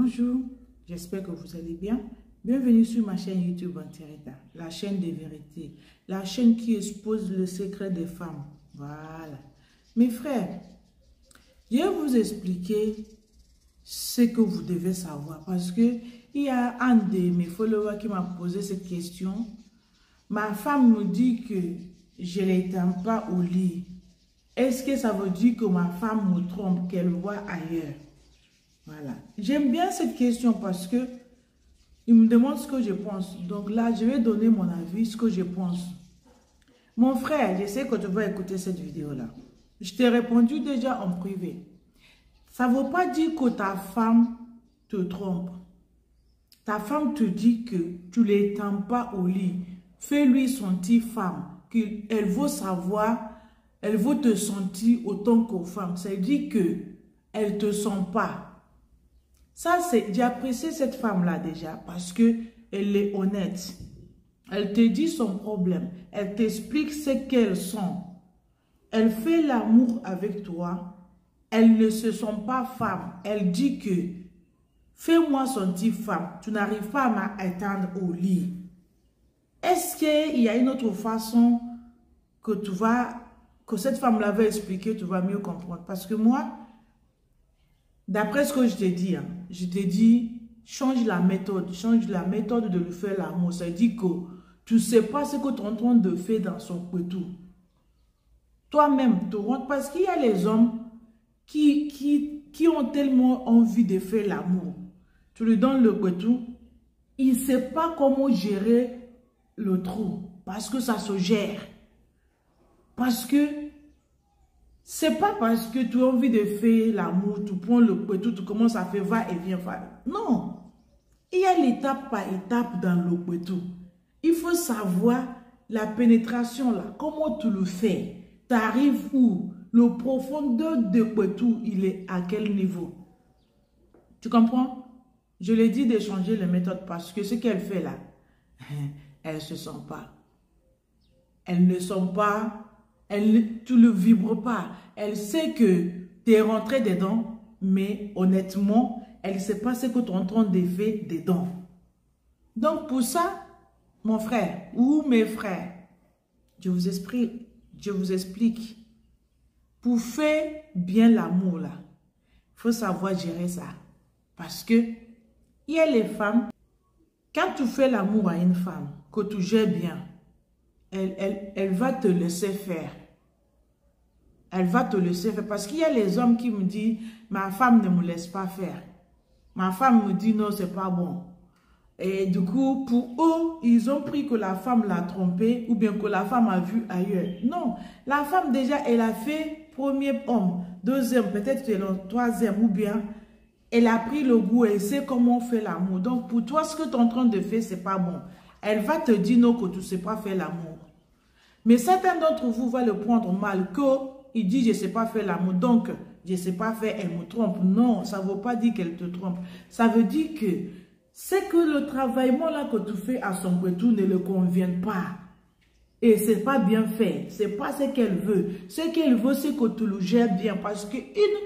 Bonjour, j'espère que vous allez bien. Bienvenue sur ma chaîne YouTube Antireta, la chaîne des vérités, la chaîne qui expose le secret des femmes. Voilà. Mes frères, je vais vous expliquer ce que vous devez savoir parce que il y a un de mes followers qui m'a posé cette question. Ma femme me dit que je ne l'éteins pas au lit. Est-ce que ça veut dire que ma femme me trompe, qu'elle voit ailleurs? Voilà. J'aime bien cette question parce que il me demande ce que je pense. Donc là, je vais donner mon avis, ce que je pense. Mon frère, je sais que tu vas écouter cette vidéo-là. Je t'ai répondu déjà en privé. Ça ne veut pas dire que ta femme te trompe. Ta femme te dit que tu ne l'éteins pas au lit. Fais-lui sentir femme, qu'elle veut savoir, elle veut te sentir autant que femme. Ça veut dire qu'elle ne te sent pas. Ça, c'est, j'ai apprécié cette femme-là déjà parce qu'elle est honnête. Elle te dit son problème. Elle t'explique ce qu'elle sent. Elle fait l'amour avec toi. Elle ne se sent pas femme. Elle dit que fais-moi sentir femme. Tu n'arrives pas à m'éteindre au lit. Est-ce qu'il y a une autre façon que cette femme-là va expliquer, tu vas mieux comprendre? Parce que moi, d'après ce que je t'ai dit, je t'ai dit, change la méthode de lui faire l'amour. Ça dit que tu ne sais pas ce que tu es en train de faire dans son couteau. Toi-même, tu rentres parce qu'il y a les hommes qui ont tellement envie de faire l'amour. Tu lui donnes le couteau, il ne sait pas comment gérer le trou parce que ça se gère. Parce que c'est pas parce que tu as envie de faire l'amour, tu prends le couteau, tu commences à faire va et vient. Non. Il y a l'étape par étape dans le couteau. Il faut savoir la pénétration là. Comment tu le fais? Tu arrives où? Le profondeur de couteau, il est à quel niveau? Tu comprends? Je l'ai dit de changer les méthodes parce que ce qu'elle fait là, elle ne se sent pas. Elle ne sent pas. Tu ne vibres pas. Elle sait que tu es rentré dedans, mais honnêtement, elle ne sait pas ce que tu es en train de faire dedans. Donc pour ça, mon frère ou mes frères, je vous explique. Pour faire bien l'amour là, il faut savoir gérer ça. Parce que il y a les femmes, quand tu fais l'amour à une femme, que tu gères bien, elle va te laisser faire. Elle va te laisser faire. Parce qu'il y a les hommes qui me disent, ma femme ne me laisse pas faire. Ma femme me dit, non, c'est pas bon. Et du coup, pour eux, ils ont pris que la femme l'a trompé ou bien que la femme a vu ailleurs. Non, la femme déjà, elle a fait premier homme, deuxième, peut-être le troisième ou bien elle a pris le goût, elle sait comment on fait l'amour. Donc pour toi, ce que tu es en train de faire, c'est pas bon. Elle va te dire non, que tu ne sais pas faire l'amour. Mais certains d'entre vous vont le prendre mal, qu'il dit je ne sais pas faire l'amour, donc je ne sais pas faire, elle me trompe. Non, ça ne veut pas dire qu'elle te trompe. Ça veut dire que c'est que le travaillement là que tu fais à son retour ne le convient pas. Et ce n'est pas bien fait. Ce n'est pas ce qu'elle veut. Ce qu'elle veut, c'est que tu le gères bien. Parce qu'une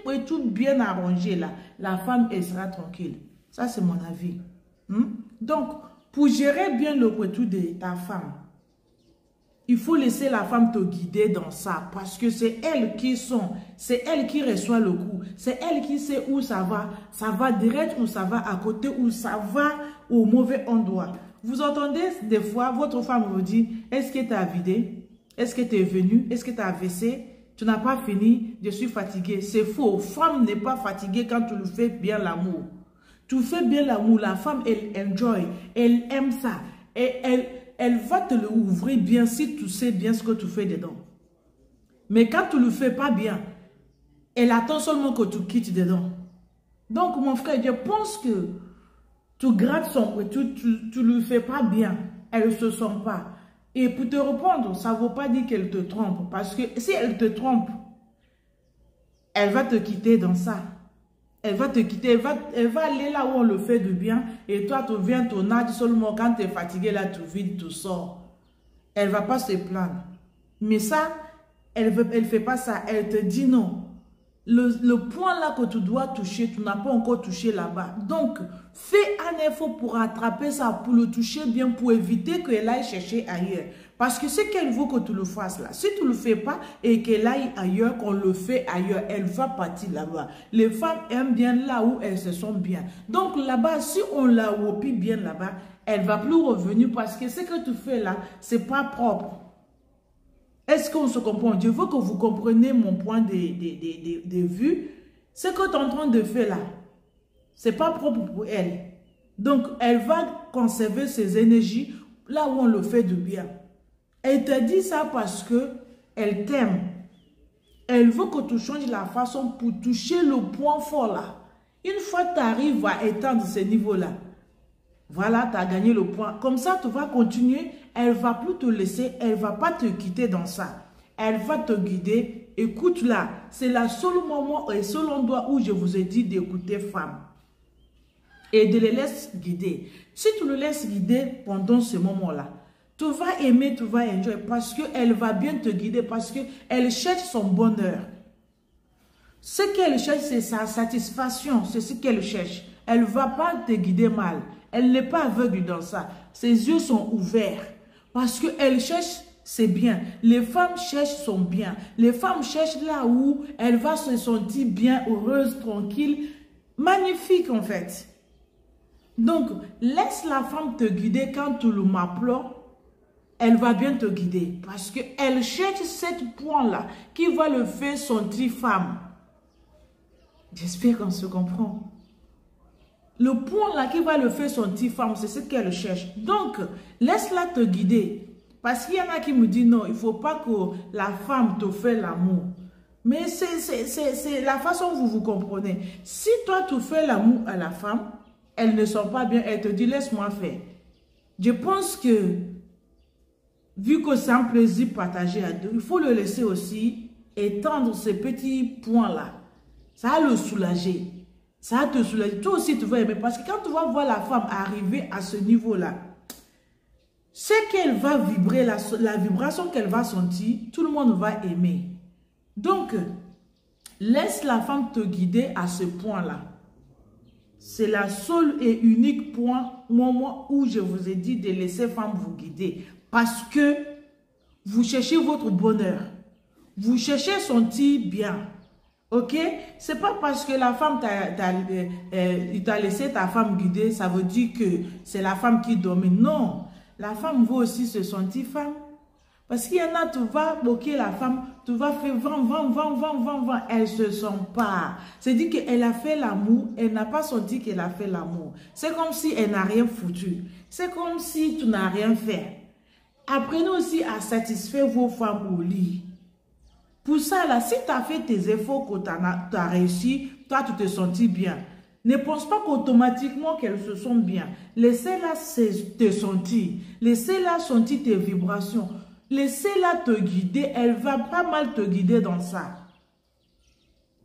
retour bien arrangée là, la femme, elle sera tranquille. Ça, c'est mon avis. Donc, pour gérer bien le retour de ta femme, il faut laisser la femme te guider dans ça. Parce que c'est elle qui c'est elle qui reçoit le coup. C'est elle qui sait où ça va. Ça va direct ou ça va à côté ou ça va au mauvais endroit. Vous entendez des fois, votre femme vous dit, est-ce que tu as vidé? Est-ce que tu es venu? Est-ce que tu as WC? Tu n'as pas fini? Je suis fatiguée. C'est faux. Femme n'est pas fatiguée quand tu lui fais bien l'amour. Tu fais bien l'amour, la femme, elle enjoy, elle aime ça. Et elle va te l'ouvrir bien si tu sais bien ce que tu fais dedans. Mais quand tu ne le fais pas bien, elle attend seulement que tu quittes dedans. Donc, mon frère, je pense que tu grattes son couteau, tu ne le fais pas bien. Elle ne se sent pas. Et pour te répondre, ça ne veut pas dire qu'elle te trompe. Parce que si elle te trompe, elle va te quitter dans ça. Elle va te quitter, elle va aller là où on le fait de bien. Et toi, tu viens, tu nages seulement quand tu es fatigué, là, tu vides, tu sors. Elle ne va pas se plaindre. Mais ça, elle ne fait pas ça. Elle te dit non. le point là que tu dois toucher, tu n'as pas encore touché là-bas. Donc, fais un effort pour attraper ça, pour le toucher bien, pour éviter qu'elle aille chercher ailleurs. Parce que ce qu'elle veut que tu le fasses là, si tu ne le fais pas et qu'elle aille ailleurs, qu'on le fait ailleurs, elle va partir là-bas. Les femmes aiment bien là où elles se sentent bien. Donc là-bas, si on la wopie bien là-bas, elle ne va plus revenir parce que ce que tu fais là, ce n'est pas propre. Est-ce qu'on se comprend? Je veux que vous compreniez mon point de vue. Ce que tu es en train de faire là, ce n'est pas propre pour elle. Donc, elle va conserver ses énergies là où on le fait de bien. Elle te dit ça parce qu'elle t'aime. Elle veut que tu changes la façon pour toucher le point fort là. Une fois que tu arrives à étendre ce niveau-là, voilà, tu as gagné le point. Comme ça, tu vas continuer. Elle ne va plus te laisser. Elle ne va pas te quitter dans ça. Elle va te guider. Écoute-la. C'est le seul moment et seul endroit où je vous ai dit d'écouter femme. Et de les laisser guider. Si tu le laisses guider pendant ce moment-là, tu vas aimer, tu vas enjoy parce qu'elle va bien te guider, parce qu'elle cherche son bonheur. Ce qu'elle cherche, c'est sa satisfaction. C'est ce qu'elle cherche. Elle ne va pas te guider mal. Elle n'est pas aveugle dans ça. Ses yeux sont ouverts. Parce qu'elle cherche, c'est bien. Les femmes cherchent son bien. Les femmes cherchent là où elle va se sentir bien, heureuse, tranquille. Magnifique en fait. Donc, laisse la femme te guider quand tu le m'appelles. Elle va bien te guider. Parce qu'elle cherche ce point-là qui va le faire sentir femme. J'espère qu'on se comprend. Le point là qui va le faire sentir femme, c'est ce qu'elle cherche. Donc, laisse-la te guider. Parce qu'il y en a qui me disent non, il ne faut pas que la femme te fasse l'amour. Mais c'est la façon dont vous vous comprenez. Si toi tu fais l'amour à la femme, elle ne sent pas bien, elle te dit laisse-moi faire. Je pense que, vu que c'est un plaisir partagé à deux, il faut le laisser aussi étendre ces petits points-là. Ça va le soulager. Ça va te soulager. Toi aussi, tu vas aimer. Parce que quand tu vas voir la femme arriver à ce niveau-là, ce qu'elle va vibrer, la vibration qu'elle va sentir, tout le monde va aimer. Donc, laisse la femme te guider à ce point-là. C'est la seule et unique moment où je vous ai dit de laisser femme vous guider. Parce que vous cherchez votre bonheur. Vous cherchez sentir bien. Ok? C'est pas parce que la femme t'a laissé ta femme guider, ça veut dire que c'est la femme qui domine. Non. La femme veut aussi se sentir femme. Parce qu'il y en a, tu vas bloquer la femme, tu vas faire vent. Elle ne se sent pas. C'est-à-dire qu'elle a fait l'amour, elle n'a pas senti qu'elle a fait l'amour. C'est comme si elle n'a rien foutu. C'est comme si tu n'as rien fait. Apprenez aussi à satisfaire vos femmes au lit. Pour ça, là, si tu as fait tes efforts, que tu as réussi, toi, tu te sentis bien. Ne pense pas qu'automatiquement qu'elles se sentent bien. Laissez-la te sentir. Laissez-la sentir tes vibrations. Laissez-la te guider. Elle va pas mal te guider dans ça.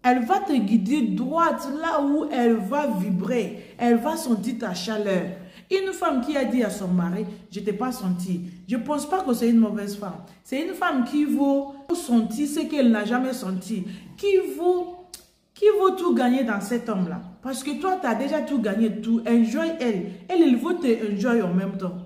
Elle va te guider droite là où elle va vibrer. Elle va sentir ta chaleur. Une femme qui a dit à son mari, je ne t'ai pas senti. Je ne pense pas que c'est une mauvaise femme. C'est une femme qui veut sentir ce qu'elle n'a jamais senti. Qui veut tout gagner dans cet homme-là. Parce que toi, tu as déjà tout gagné, tout. Enjoy elle. Elle veut te enjoy en même temps.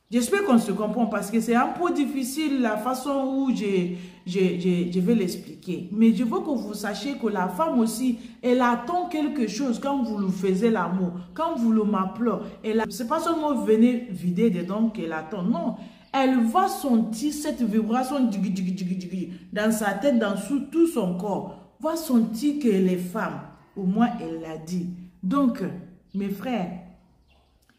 J'espère qu'on se comprend parce que c'est un peu difficile la façon où je vais l'expliquer. Mais je veux que vous sachiez que la femme aussi, elle attend quelque chose quand vous lui faites l'amour, quand vous le m'appelez. Ce n'est pas seulement venez vider dedans qu'elle attend. Non, elle va sentir cette vibration dans sa tête, dans tout son corps. Va sentir qu'elle est femme. Au moins, elle l'a dit. Donc, mes frères,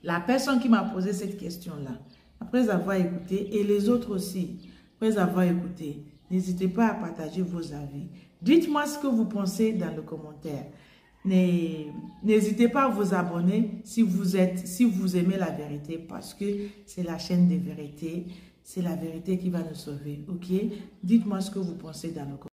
la personne qui m'a posé cette question-là, après avoir écouté, et les autres aussi, après avoir écouté, n'hésitez pas à partager vos avis. Dites-moi ce que vous pensez dans le commentaire. N'hésitez pas à vous abonner si vous aimez la vérité, parce que c'est la chaîne des vérités. C'est la vérité qui va nous sauver. Ok? Dites-moi ce que vous pensez dans le commentaire.